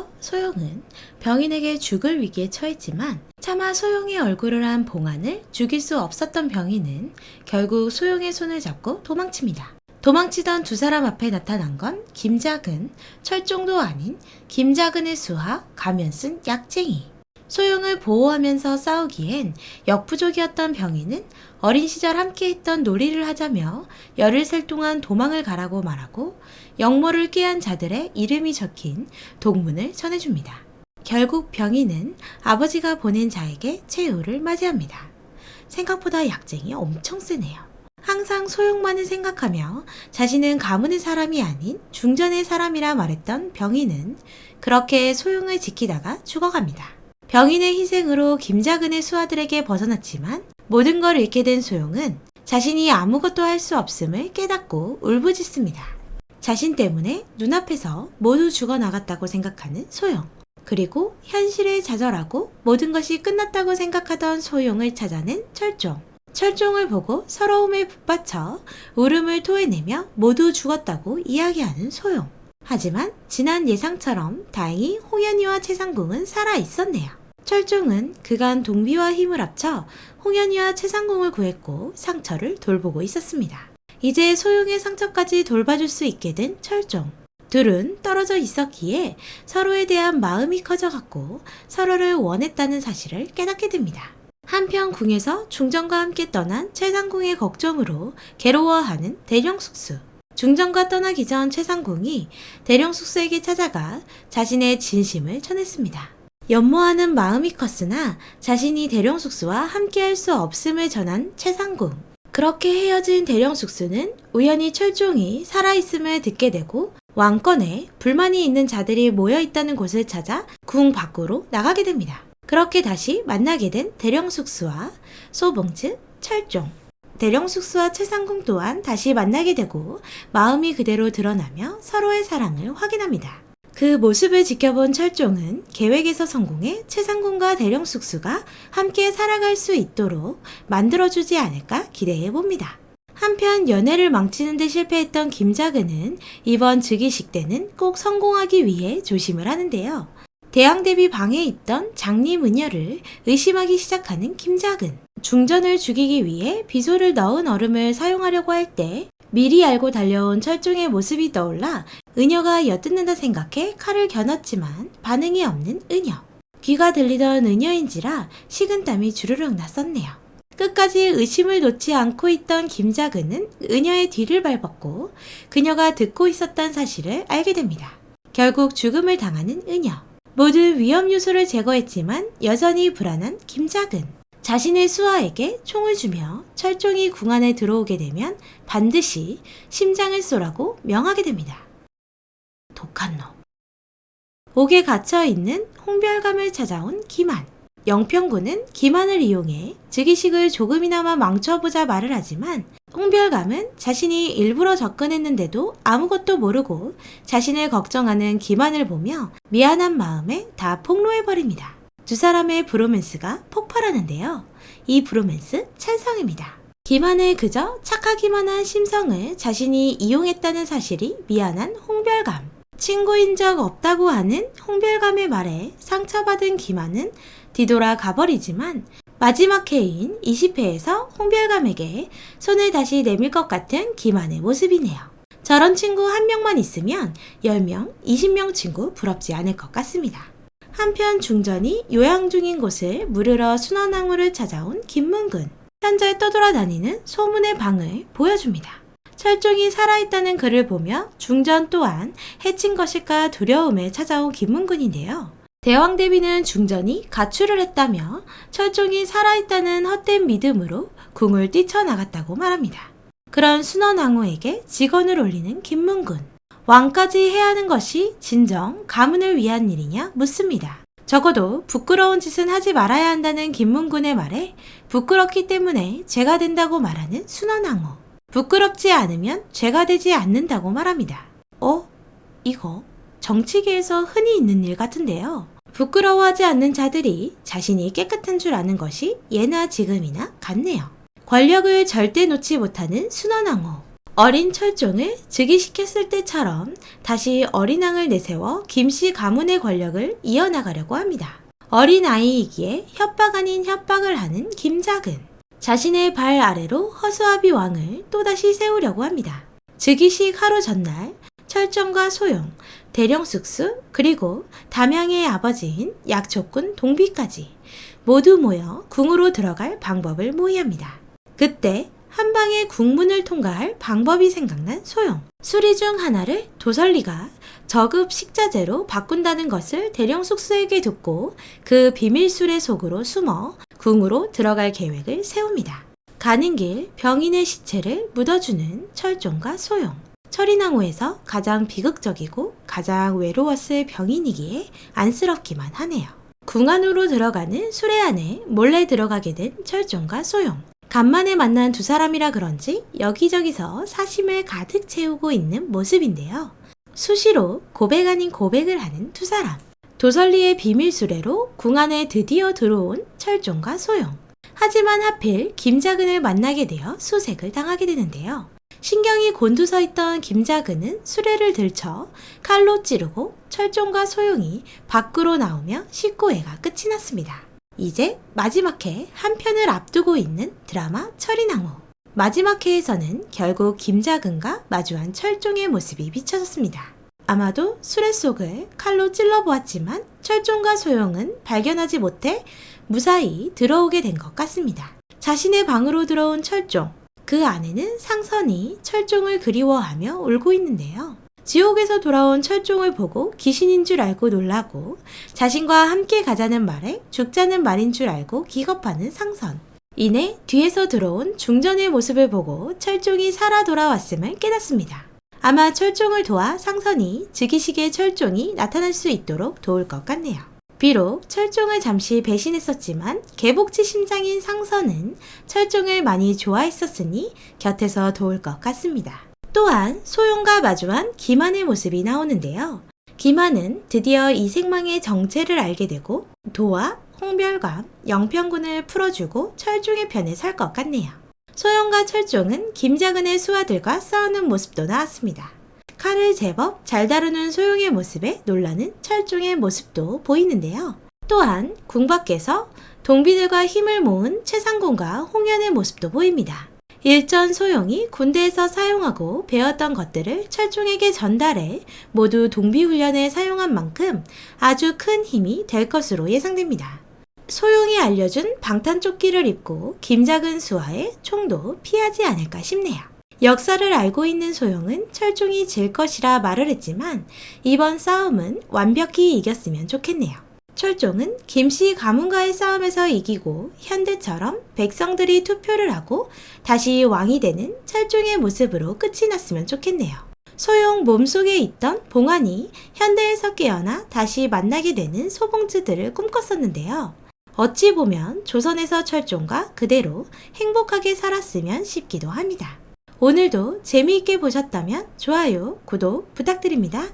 앞서 소용은 병인에게 죽을 위기에 처했지만 차마 소용의 얼굴을 한 봉안을 죽일 수 없었던 병인은 결국 소용의 손을 잡고 도망칩니다. 도망치던 두 사람 앞에 나타난 건 김작은, 철종도 아닌 김작은의 수하, 가면 쓴 약쟁이. 소용을 보호하면서 싸우기엔 역부족이었던 병인은 어린 시절 함께했던 놀이를 하자며 열흘 셀 동안 도망을 가라고 말하고 역모를 꾀한 자들의 이름이 적힌 동문을 전해줍니다. 결국 병인은 아버지가 보낸 자에게 최후를 맞이합니다. 생각보다 약쟁이 엄청 세네요. 항상 소용만을 생각하며 자신은 가문의 사람이 아닌 중전의 사람이라 말했던 병인은 그렇게 소용을 지키다가 죽어갑니다. 병인의 희생으로 김작은의 수하들에게 벗어났지만 모든 걸 잃게 된 소용은 자신이 아무것도 할 수 없음을 깨닫고 울부짖습니다. 자신 때문에 눈앞에서 모두 죽어나갔다고 생각하는 소용. 그리고 현실에 좌절하고 모든 것이 끝났다고 생각하던 소용을 찾아낸 철종. 철종을 보고 서러움에 북받쳐 울음을 토해내며 모두 죽었다고 이야기하는 소용. 하지만 지난 예상처럼 다행히 홍현희와 최상궁은 살아있었네요. 철종은 그간 동비와 힘을 합쳐 홍현희와 최상궁을 구했고 상처를 돌보고 있었습니다. 이제 소용의 상처까지 돌봐줄 수 있게 된 철종. 둘은 떨어져 있었기에 서로에 대한 마음이 커져갔고 서로를 원했다는 사실을 깨닫게 됩니다. 한편 궁에서 중전과 함께 떠난 최상궁의 걱정으로 괴로워하는 대령숙수. 중전과 떠나기 전 최상궁이 대령숙수에게 찾아가 자신의 진심을 전했습니다. 연모하는 마음이 컸으나 자신이 대령숙수와 함께할 수 없음을 전한 최상궁. 그렇게 헤어진 대령숙수는 우연히 철종이 살아있음을 듣게 되고 왕권에 불만이 있는 자들이 모여있다는 곳을 찾아 궁 밖으로 나가게 됩니다. 그렇게 다시 만나게 된 대령숙수와 소봉 즉 철종. 대령숙수와 최상궁 또한 다시 만나게 되고 마음이 그대로 드러나며 서로의 사랑을 확인합니다. 그 모습을 지켜본 철종은 계획에서 성공해 최상궁과 대령숙수가 함께 살아갈 수 있도록 만들어주지 않을까 기대해봅니다. 한편 연애를 망치는 데 실패했던 김작은은 이번 즉위식 때는 꼭 성공하기 위해 조심을 하는데요. 대왕대비 방에 있던 장님 은여를 의심하기 시작하는 김작은. 중전을 죽이기 위해 비소를 넣은 얼음을 사용하려고 할 때 미리 알고 달려온 철종의 모습이 떠올라 은여가 엿듣는다 생각해 칼을 겨눴지만 반응이 없는 은여. 귀가 들리던 은여인지라 식은땀이 주르륵 났었네요. 끝까지 의심을 놓지 않고 있던 김작은은 은여의 뒤를 밟았고 그녀가 듣고 있었던 사실을 알게 됩니다. 결국 죽음을 당하는 은여. 모든 위험 요소를 제거했지만 여전히 불안한 김작은. 자신의 수하에게 총을 주며 철종이 궁 안에 들어오게 되면 반드시 심장을 쏘라고 명하게 됩니다. 독한 놈. 옥에 갇혀있는 홍별감을 찾아온 김한. 영평군은 김한을 이용해 즉위식을 조금이나마 망쳐보자 말을 하지만 홍별감은 자신이 일부러 접근했는데도 아무것도 모르고 자신을 걱정하는 김한을 보며 미안한 마음에 다 폭로해버립니다. 두 사람의 브로맨스가 폭발하는데요. 이 브로맨스 찬성입니다. 김한을 그저 착하기만 한 심성을 자신이 이용했다는 사실이 미안한 홍별감. 친구인 적 없다고 하는 홍별감의 말에 상처받은 김한은 뒤돌아 가버리지만 마지막 회인 20회에서 홍별감에게 손을 다시 내밀 것 같은 김한의 모습이네요. 저런 친구 한 명만 있으면 10명, 20명 친구 부럽지 않을 것 같습니다. 한편 중전이 요양 중인 곳을 물으러 순원항우를 찾아온 김문근. 현재 떠돌아다니는 소문의 방을 보여줍니다. 철종이 살아있다는 글을 보며 중전 또한 해친 것일까 두려움에 찾아온 김문근인데요. 대왕대비는 중전이 가출을 했다며 철종이 살아있다는 헛된 믿음으로 궁을 뛰쳐나갔다고 말합니다. 그런 순원항우에게 직언을 올리는 김문근. 왕까지 해야 하는 것이 진정 가문을 위한 일이냐 묻습니다. 적어도 부끄러운 짓은 하지 말아야 한다는 김문군의 말에 부끄럽기 때문에 죄가 된다고 말하는 순원항우. 부끄럽지 않으면 죄가 되지 않는다고 말합니다. 이거 정치계에서 흔히 있는 일 같은데요. 부끄러워하지 않는 자들이 자신이 깨끗한 줄 아는 것이 예나 지금이나 같네요. 권력을 절대 놓지 못하는 순원항우. 어린 철종을 즉위시켰을 때처럼 다시 어린 왕을 내세워 김씨 가문의 권력을 이어나가려고 합니다. 어린 아이이기에 협박 아닌 협박을 하는 김작은 자신의 발 아래로 허수아비 왕을 또다시 세우려고 합니다. 즉위식 하루 전날 철종과 소용, 대령숙수 그리고 담양의 아버지인 약초군 동비까지 모두 모여 궁으로 들어갈 방법을 모의합니다. 그때 한 방에 궁문을 통과할 방법이 생각난 소용. 수리 중 하나를 도설리가 저급 식자재로 바꾼다는 것을 대령숙수에게 듣고 그 비밀술의 속으로 숨어 궁으로 들어갈 계획을 세웁니다. 가는 길 병인의 시체를 묻어주는 철종과 소용. 철인왕후에서 가장 비극적이고 가장 외로웠을 병인이기에 안쓰럽기만 하네요. 궁 안으로 들어가는 수레 안에 몰래 들어가게 된 철종과 소용. 간만에 만난 두 사람이라 그런지 여기저기서 사심을 가득 채우고 있는 모습인데요. 수시로 고백 아닌 고백을 하는 두 사람. 도설리의 비밀 수레로 궁 안에 드디어 들어온 철종과 소용. 하지만 하필 김자근을 만나게 되어 수색을 당하게 되는데요. 신경이 곤두서 있던 김자근은 수레를 들쳐 칼로 찌르고 철종과 소용이 밖으로 나오며 19회가 끝이 났습니다. 이제 마지막 회 한 편을 앞두고 있는 드라마 철인왕후. 마지막 회에서는 결국 김자근과 마주한 철종의 모습이 비춰졌습니다. 아마도 수레 속을 칼로 찔러보았지만 철종과 소용은 발견하지 못해 무사히 들어오게 된 것 같습니다. 자신의 방으로 들어온 철종. 그 안에는 상선이 철종을 그리워하며 울고 있는데요. 지옥에서 돌아온 철종을 보고 귀신인 줄 알고 놀라고 자신과 함께 가자는 말에 죽자는 말인 줄 알고 기겁하는 상선. 이내 뒤에서 들어온 중전의 모습을 보고 철종이 살아 돌아왔음을 깨닫습니다. 아마 철종을 도와 상선이 즉위식에 철종이 나타날 수 있도록 도울 것 같네요. 비록 철종을 잠시 배신했었지만 개복치 심장인 상선은 철종을 많이 좋아했었으니 곁에서 도울 것 같습니다. 또한 소용과 마주한 기만의 모습이 나오는데요. 기만은 드디어 이색망의 정체를 알게 되고 도와 홍별감, 영평군을 풀어주고 철종의 편에 설 것 같네요. 소용과 철종은 김자근의 수하들과 싸우는 모습도 나왔습니다. 칼을 제법 잘 다루는 소용의 모습에 놀라는 철종의 모습도 보이는데요. 또한 궁 밖에서 동비들과 힘을 모은 최상공과 홍연의 모습도 보입니다. 일전 소용이 군대에서 사용하고 배웠던 것들을 철종에게 전달해 모두 동비훈련에 사용한 만큼 아주 큰 힘이 될 것으로 예상됩니다. 소용이 알려준 방탄조끼를 입고 김작은 수하의 총도 피하지 않을까 싶네요. 역사를 알고 있는 소용은 철종이 질 것이라 말을 했지만 이번 싸움은 완벽히 이겼으면 좋겠네요. 철종은 김씨 가문과의 싸움에서 이기고 현대처럼 백성들이 투표를 하고 다시 왕이 되는 철종의 모습으로 끝이 났으면 좋겠네요. 소용 몸속에 있던 봉안이 현대에서 깨어나 다시 만나게 되는 소봉주들을 꿈꿨었는데요. 어찌 보면 조선에서 철종과 그대로 행복하게 살았으면 싶기도 합니다. 오늘도 재미있게 보셨다면 좋아요, 구독 부탁드립니다.